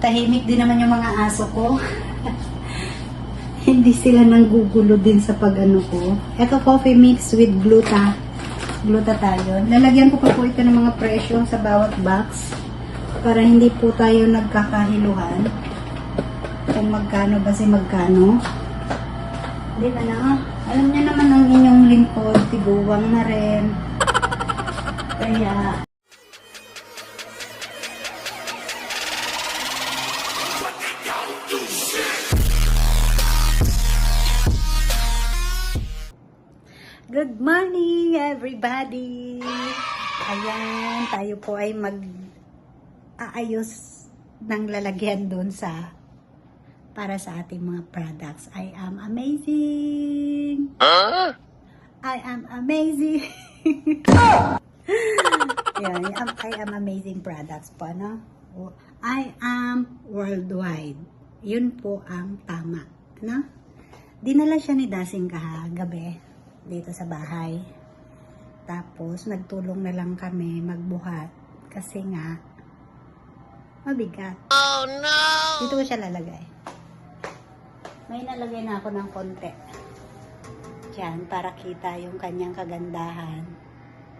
Tahimik din naman yung mga aso ko. Hindi sila nanggugulo din sa pag-ano ko. Ito coffee mix with glutathione. Lalagyan ko pa po ito ng mga presyo sa bawat box para hindi po tayo nagkakahiluhan kung magkano ba si magkano. Di ba na? Alam niyo naman ang inyong lingkod, tiguwang na rin. Kaya good morning everybody! Ayan, tayo po ay mag-aayos ng lalagyan doon para sa ating mga products. I am amazing! I am amazing! Ayan, I am amazing products po, no? I am worldwide. Yun po ang tama, no? Dinala siya ni Dasing gabi dito sa bahay. Tapos, nagtulong na lang kami magbuhat. Kasi nga, mabigat. Oh, no! Dito ko siya lalagay. May nalagay na ako ng konti. Diyan, para kita yung kanyang kagandahan.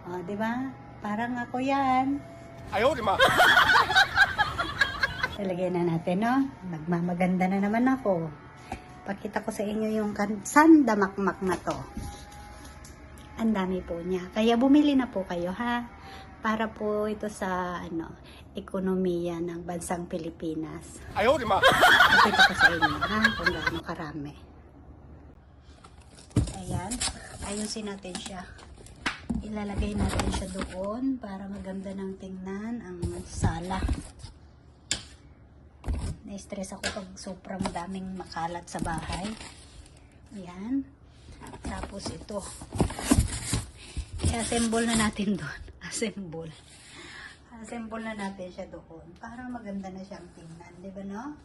O, di ba? Parang ako yan. Ayaw, di ba? Nalagay na natin, no? Nagmamaganda na naman ako. Pakita ko sa inyo yung sandamakmak na to. Ang dami po niya. Kaya bumili na po kayo, ha? Para po ito sa, ekonomiya ng bansang Pilipinas. Ayaw, di ba? Pakita ko sa inyo, ha? Kung gaano karami. Ayan. Ayusin natin siya. Ilalagay natin siya doon para maganda ng tingnan ang sala. Na-stress ako pag sobrang daming makalat sa bahay. Ayan. Tapos ito. I-assemble na natin doon. Assemble. Assemble na natin siya doon. Para maganda na siyang tingnan. Diba, no?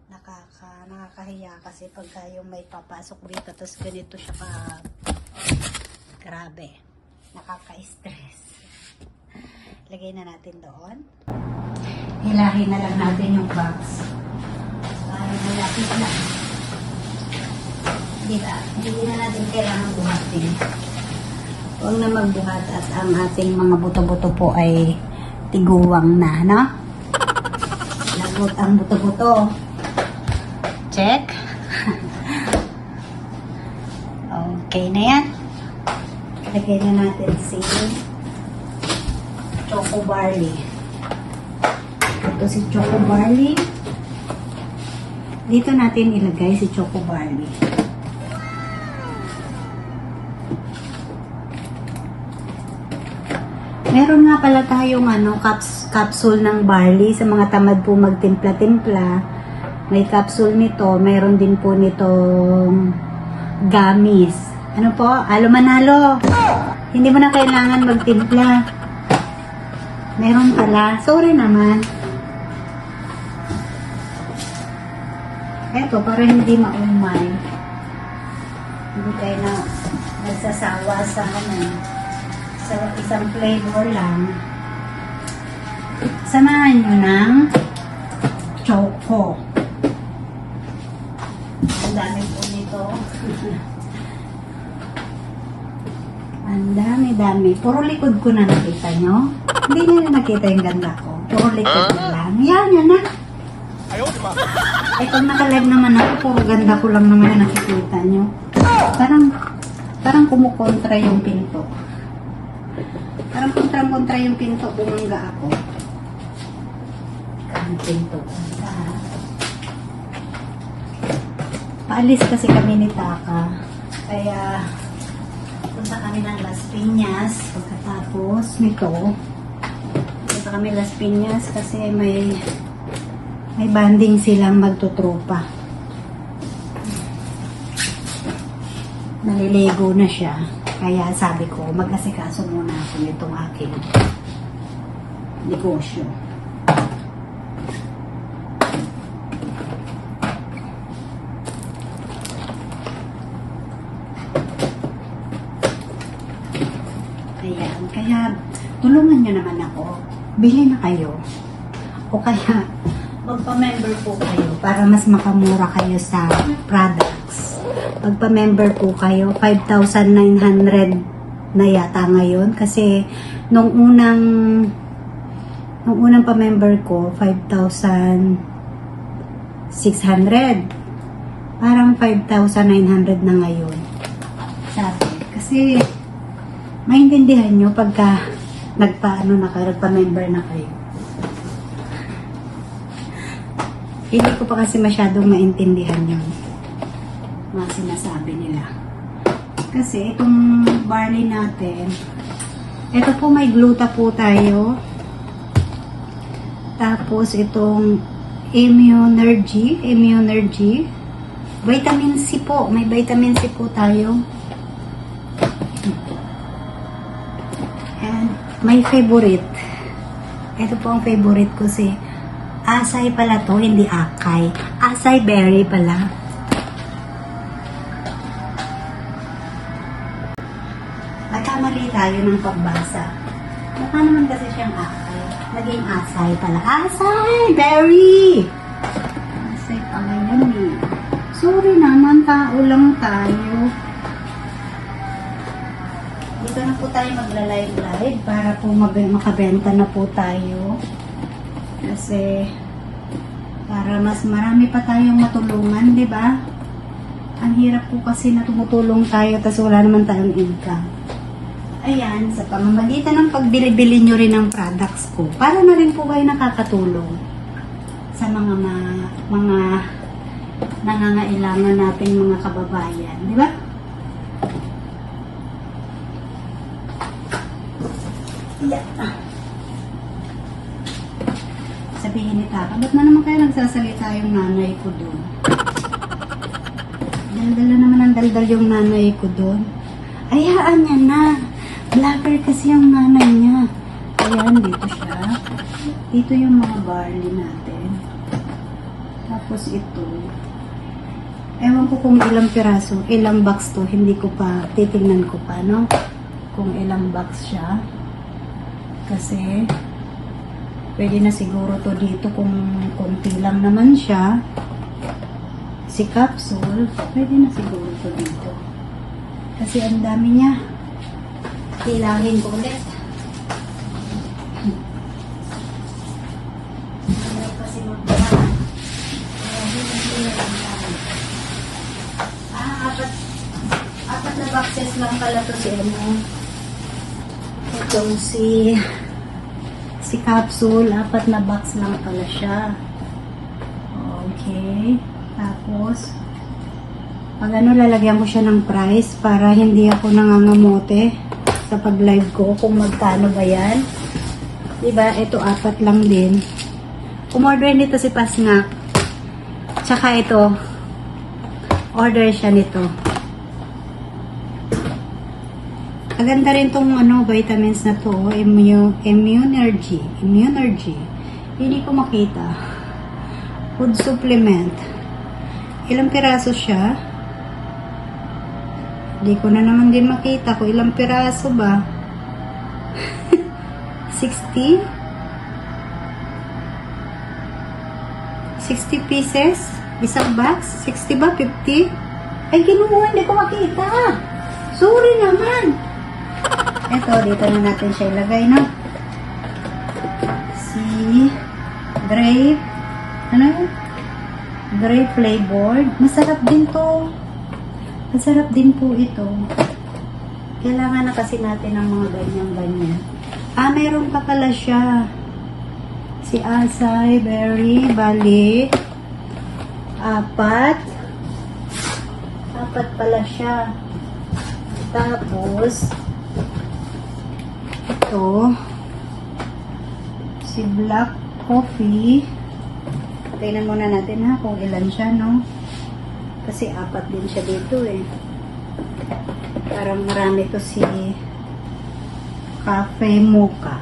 Nakakahiya kasi pagka yung may papasok dito tapos ganito siya grabe. Nakaka-stress. Lagay na natin doon. Hilahin na lang natin yung box. Para malapit na. Diba? Hindi na natin kailangan buhatin. Huwag na magbuhat at ang ating mga buto-buto po ay tiguwang na, no? Lagot ang buto-buto. Check. Okay na yan. Lagay na natin si Choco Barley. Ito si Choco Barley. Dito natin ilagay si Choco Barley. Meron nga pala tayong capsule ng barley sa mga tamad po magtimpla-timpla. May capsule nito, meron din po nitong gummies. Ano po? Alo manalo. Hindi mo na kailangan magtimpla. Meron pala. Sorry naman. Eto, para hindi maumay. Hindi kayo na nagsasawa sa sa isang flavor lang. Samahan nyo ng choco. Ang dami po nito. Ang dami. Puro likod ko na nakita nyo. Hindi nyo na nakita yung ganda ko. Puro likod na lang. Yan na. Ayaw, di ba? Eh, pag nakalive naman ako, puro ganda ko lang naman na nakikita nyo. Parang kumukontra yung pinto. Parang kontra yung pinto, bumangga ako. Ang pinto. Paalis kasi kami ni Taka. Kaya, punta kami ng Las Piñas. Pagkatapos nito, punta kami Las Piñas kasi may banding silang magtutropa. Naliligo na siya. Kaya sabi ko, mag-asikaso muna ako nitong aking negosyo. Ayan, kaya tulungan nyo naman ako. Bili na kayo. O kaya, magpa-member po kayo para mas makamura kayo sa products. Magpa-member po kayo, 5,900 na yata ngayon kasi nung unang pa-member ko, 5,600. Parang 5,900 na ngayon. Sabi. Kasi, maintindihan nyo pagka nagpa-member na kayo. Hindi ko pa kasi masyadong maintindihan yung mga sinasabi nila. Kasi, itong barley natin, ito po may gluta po tayo. Tapos, itong immunergy, vitamin C po, may vitamin C po tayo. And, may favorite. Ito po ang favorite ko si Asay pala to, hindi akay. Asay berry pala. Nagkamali tayo ng pagbasa. Mukha naman kasi siyang akay. Naging asay pala. Asay berry! Asay pala yan eh. Sorry naman, tao lang tayo. Dito na po tayo magla-live para po makabenta na po tayo. Kasi para mas marami pa tayong matulungan, di ba? Ang hirap po kasi na tumutulong tayo tapos wala naman tayong income. Ayan, sa pamamagitan ng pagbili-bili nyo rin ng products ko, para na rin po kayo nakakatulong sa mga nangangailangan nating mga kababayan, di ba? Yeah. Sabihin ni Taka, ba't na naman kayo nagsasalita yung nanay ko doon? Daldal na naman ang daldal yung nanay ko doon. Ayaan niya na. Vlogger kasi yung nanay niya. Ayan, dito siya. Dito yung mga barley natin. Tapos ito. Ewan ko kung ilang piraso, ilang box to. Hindi ko pa, titingnan ko pa, no? Kung ilang box siya. Kasi, pwede na siguro to dito kung konti lang naman siya. Si capsule, pwede na siguro to dito. Kasi ang dami niya. Kilangin ko ulit. Hirap kasi magpapaan. Apat na boxes lang pala to si ano. Itong si capsule, 4 na box lang pala siya. Okay. Tapos, pag ano, lalagyan ko siya ng price para hindi ako nangangamote sa pag-live ko kung magkano ba yan. Diba? Ito, 4 lang din. Umorder nito si Pasnak. Tsaka ito, order siya nito. Maganda rin tong ano, vitamins na to, immunergy. Hindi ko makita. Food supplement. Ilang piraso siya? Hindi ko na naman din makita kung ilang piraso ba. 60? 60 pieces? Isang box? 60 ba? 50? Ay, ginuha, hindi ko makita. Sorry naman. Ito, dito na natin siya ilagay, no? Si grape. Ano yun? Grape flavored. Masarap din to. Masarap din po ito. Kailangan na kasi natin ng mga ganyan-ganyan. Ah, meron pa pala siya. Si Acai Berry, bali. 4 pala siya. Tapos, ito, si Black Coffee. Tingnan muna natin ha kung ilan siya, no? Kasi 4 din siya dito eh. Parang marami to si Cafe Mocha.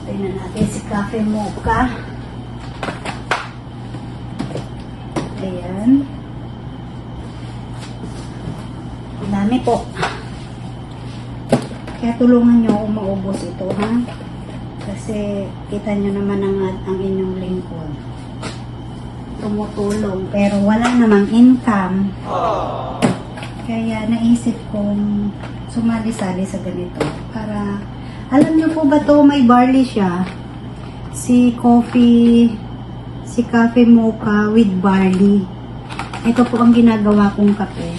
Tingnan natin si Cafe Mocha. Ayan. Dami po. Kaya tulungan nyo kung maubos ito, ha? Kasi kita nyo naman ang inyong lingkod. tumutulong pero wala namang income. Kaya naisip kong sumali-sali sa ganito para, alam niyo po ba to, may barley siya. Si coffee mocha with barley. Ito po ang ginagawa kong kape.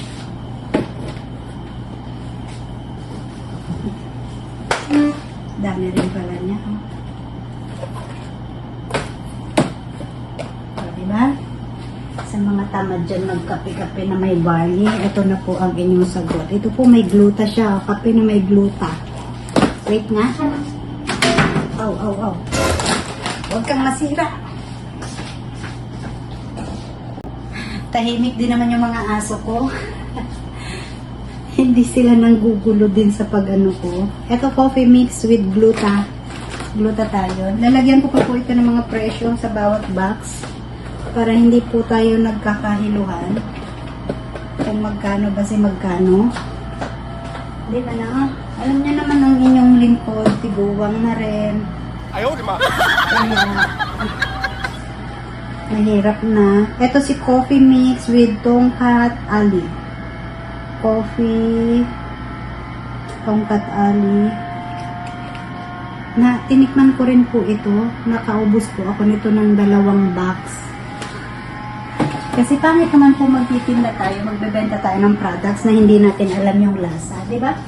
Dami rin pala niya. O, diba? Sa mga tamad dyan magkape-kape na may barley, ito na po ang inyong sagot. Ito po may gluta siya. Kape na may gluta. Wait nga. Aw. Huwag kang masira. Tahimik din naman yung mga aso ko. Hindi sila nanggugulo din sa pag-ano ko. Ito coffee mix with gluta. Gluta tayo. Lalagyan ko pa po ito ng mga presyo sa bawat box para hindi po tayo nagkakahiluhan kung magkano ba si magkano. Di ba na? Alam niyo naman ang inyong lingkod, tiguwang na rin. 哎呦我的妈！ Kaya, mahirap na. Ito si coffee mix with tongkat ali. Coffee, tongkat ali. Na, tinikman ko rin po ito. Nakaubos po ako nito ng 2 box. Kasi pangit naman po magtitinda tayo, magbebenta tayo ng products na hindi natin alam yung lasa. Diba?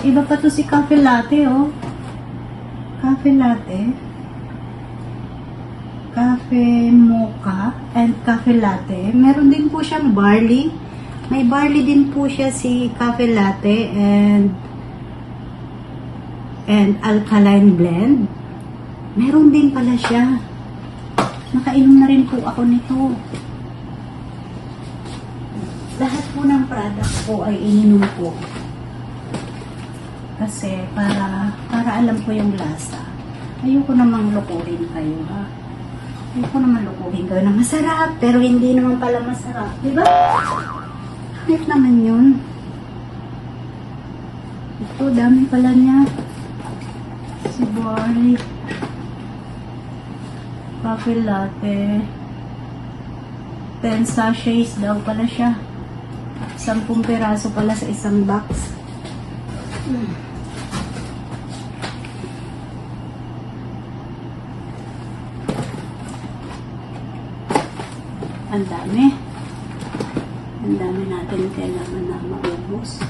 Iba pa to si cafe latte, oh. Cafe latte. Cafe mocha and cafe latte. Meron din po siyang barley. May barley din po siya si cafe latte and alkaline blend. Meron din pala siya. Nakainom na rin po ako nito. Lahat po ng product po ay ininom ko. Kasi para alam ko yung lasa. Ayoko namang lukuhin kayo, ha? Ayoko naman lukuhin kayo na masarap, pero hindi naman pala masarap. Diba? Hanip naman yun. Ito, dami pala niya. Si barley. Coffee latte. 10 sachets daw pala siya. 10 piraso pala sa isang box. Ang dami. Ang dami natin kailangan na maubos.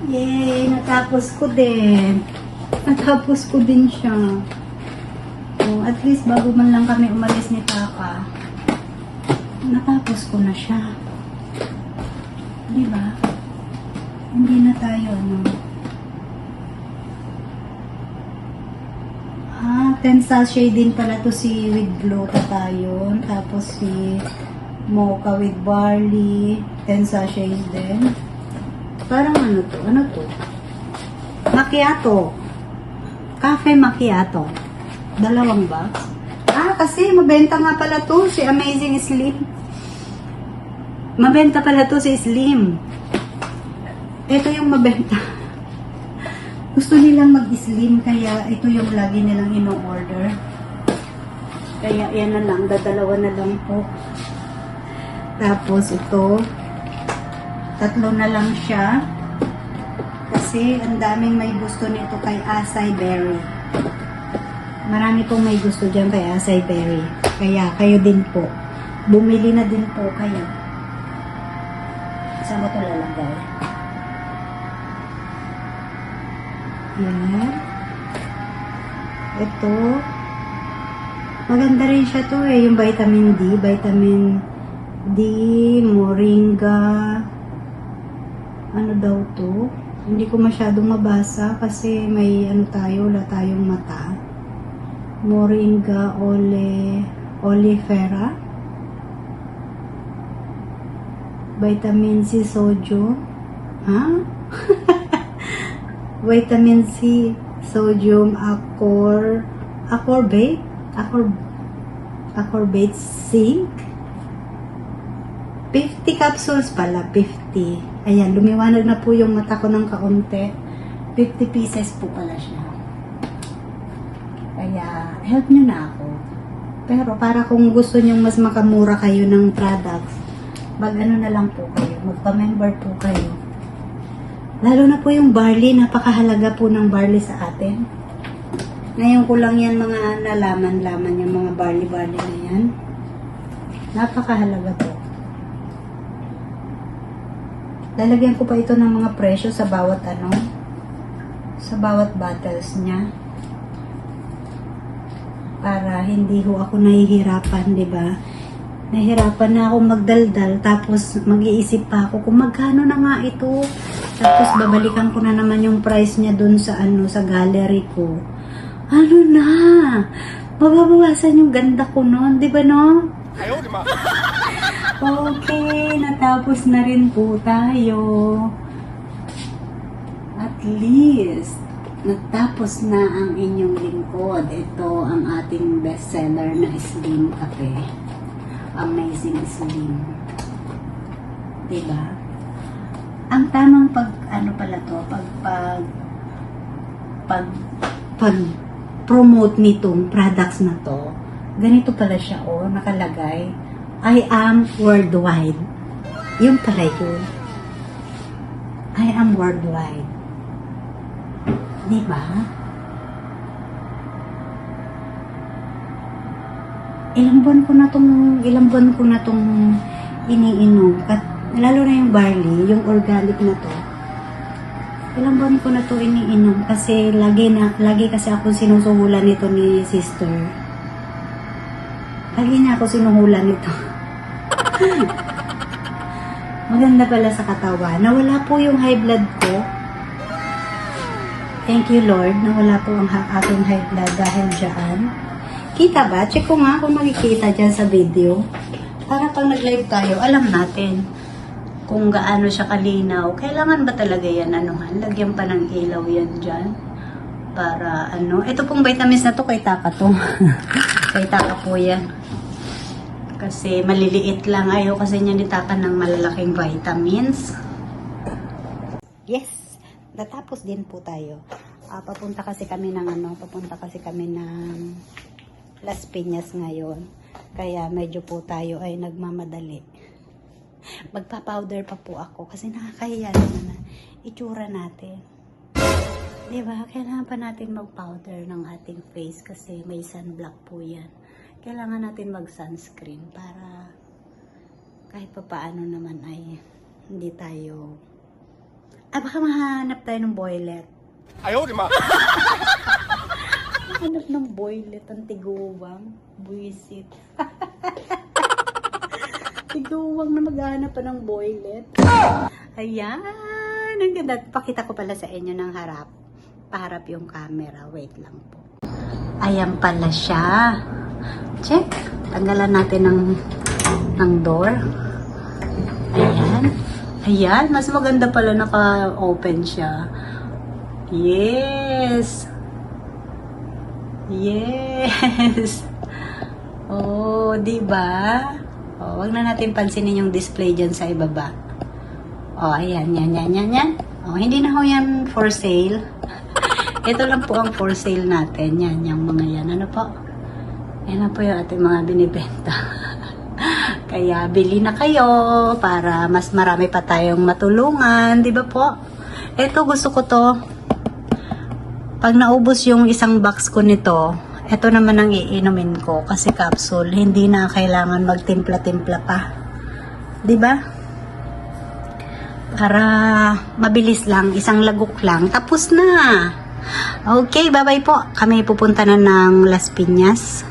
Yay! Natapos ko din. Natapos ko din siya. So, at least bago man lang kami umalis ni Papa, natapos ko na siya. Diba? Hindi na tayo, ano. 10 sachet din pala to si with gluta tayo. Tapos si mocha with barley. 10 sachet din. Parang ano to? Ano to? Macchiato. Cafe macchiato. 2 box. Kasi mabenta nga pala to si Amazing Slim. Mabenta pala to si Slim. Ito yung mabenta. Gusto nilang mag-slim, kaya ito yung lagi nilang ino-order. Kaya yan na lang, dadalawa na lang po. Tapos ito, 3 na lang siya. Kasi ang daming may gusto nito kay Acai Berry. Marami pong may gusto dyan kay Acai Berry. Kaya kayo din po. Bumili na din po kayo. Saan mo ito lalagay? Yan. Ito. Maganda rin siya to eh. Yung vitamin D. Vitamin D, moringa. Ano daw to? Hindi ko masyadong mabasa kasi may ano tayo, wala tayong mata. Moringa oleifera. Vitamin C sodium. Vitamin C sodium Acorbate zinc. 50 capsules pala, 50. Ayan, lumiwanag na po yung mata ko ng kaunti. 50 pieces po pala siya. Kaya, help nyo na ako. Pero para kung gusto nyo mas makamura kayo ng products, mag-ano na lang po kayo, magpa-member po kayo. Lalo na po yung barley, napakahalaga po ng barley sa atin. Ngayon ko lang yan mga nalaman-laman yung mga barley-barley na yan. Napakahalaga po. Lalagyan ko pa ito ng mga presyo sa bawat sa bawat bottles niya. Para hindi ho ako nahihirapan, di ba? Nahihirapan na ako magdaldal, tapos mag-iisip pa ako kung magkano na nga ito. Tapos babalikan ko na naman yung price niya dun sa sa gallery ko. Ano na? Mababawasan yung ganda ko noon, di ba no? 哎呦我的妈！ Okay, natapos na rin po tayo. At least, natapos na ang inyong lingkod. Ito ang ating bestseller na Slim Cafe. Amazing Slim. Diba? Ang tamang pag-promote nitong products na to, ganito pala siya, nakalagay. I am worldwide. Yung pala yun. I am worldwide. Diba? Ilang buwan ko na tong iniinom. Lalo na yung barley, yung organic na to. Ilang buwan ko na to iniinom kasi lagi kasi ako sinusuhulan nito ni sister. Lagi niya ako sinuhulan nito. Maganda pala sa katawan. Nawala po yung high blood ko. Thank you, Lord. Nawala po ang aking high blood dahil dyan. Kita ba? Check ko nga kung makikita dyan sa video. Para pag nag-live tayo, alam natin kung gaano siya kalinaw. Kailangan ba talaga yan? Lagyan pa ng ilaw yan dyan. Para ito pong vitamins na to kay Taka to. Kay Taka po yan. Kasi maliliit lang. Ayaw kasi niya nitaka ng malalaking vitamins. Yes! Natapos din po tayo. Papunta kasi kami ng Las Piñas ngayon. Kaya medyo po tayo ay nagmamadali. Magpa-powder pa po ako kasi nakakahiya naman na itsura natin. Diba? Kailangan pa natin mag-powder ng ating face kasi may sunblock po yan. Kailangan natin mag-sunscreen para kahit pa paano naman ay hindi tayo... baka mahanap tayo ng boylet. 哎呦我的妈！ Hanap ng boylet ang tiguwang. Buisit. Tiguwang na maghahanap pa ng boylet. Ayan. Ang ganda. Pakita ko pala sa inyo ng harap. Paharap yung camera. Wait lang po. Ayan pala siya. Check. Tanggalan natin ng door. Ayan. Ayan. Mas maganda pala naka-open siya. Yes. Yes. Oh, di ba? Oh, wag na natin pansinin yung display diyan sa ibaba. Oh, ayan, yan. Oh, hindi na ho yan for sale. Ito lang po ang for sale natin. Yan, yung mga yan. Ano po? Yan na po yung ating mga binibenta. Kaya, bili na kayo para mas marami pa tayong matulungan. Di ba po? Ito, gusto ko to. Pag naubos yung isang box ko nito, ito naman ang iinumin ko kasi capsule. Hindi na kailangan magtimpla-timpla pa. Di ba? Para mabilis lang, isang lagok lang. Tapos na! Okay, bye-bye po. Kami pupunta na ng Las Piñas.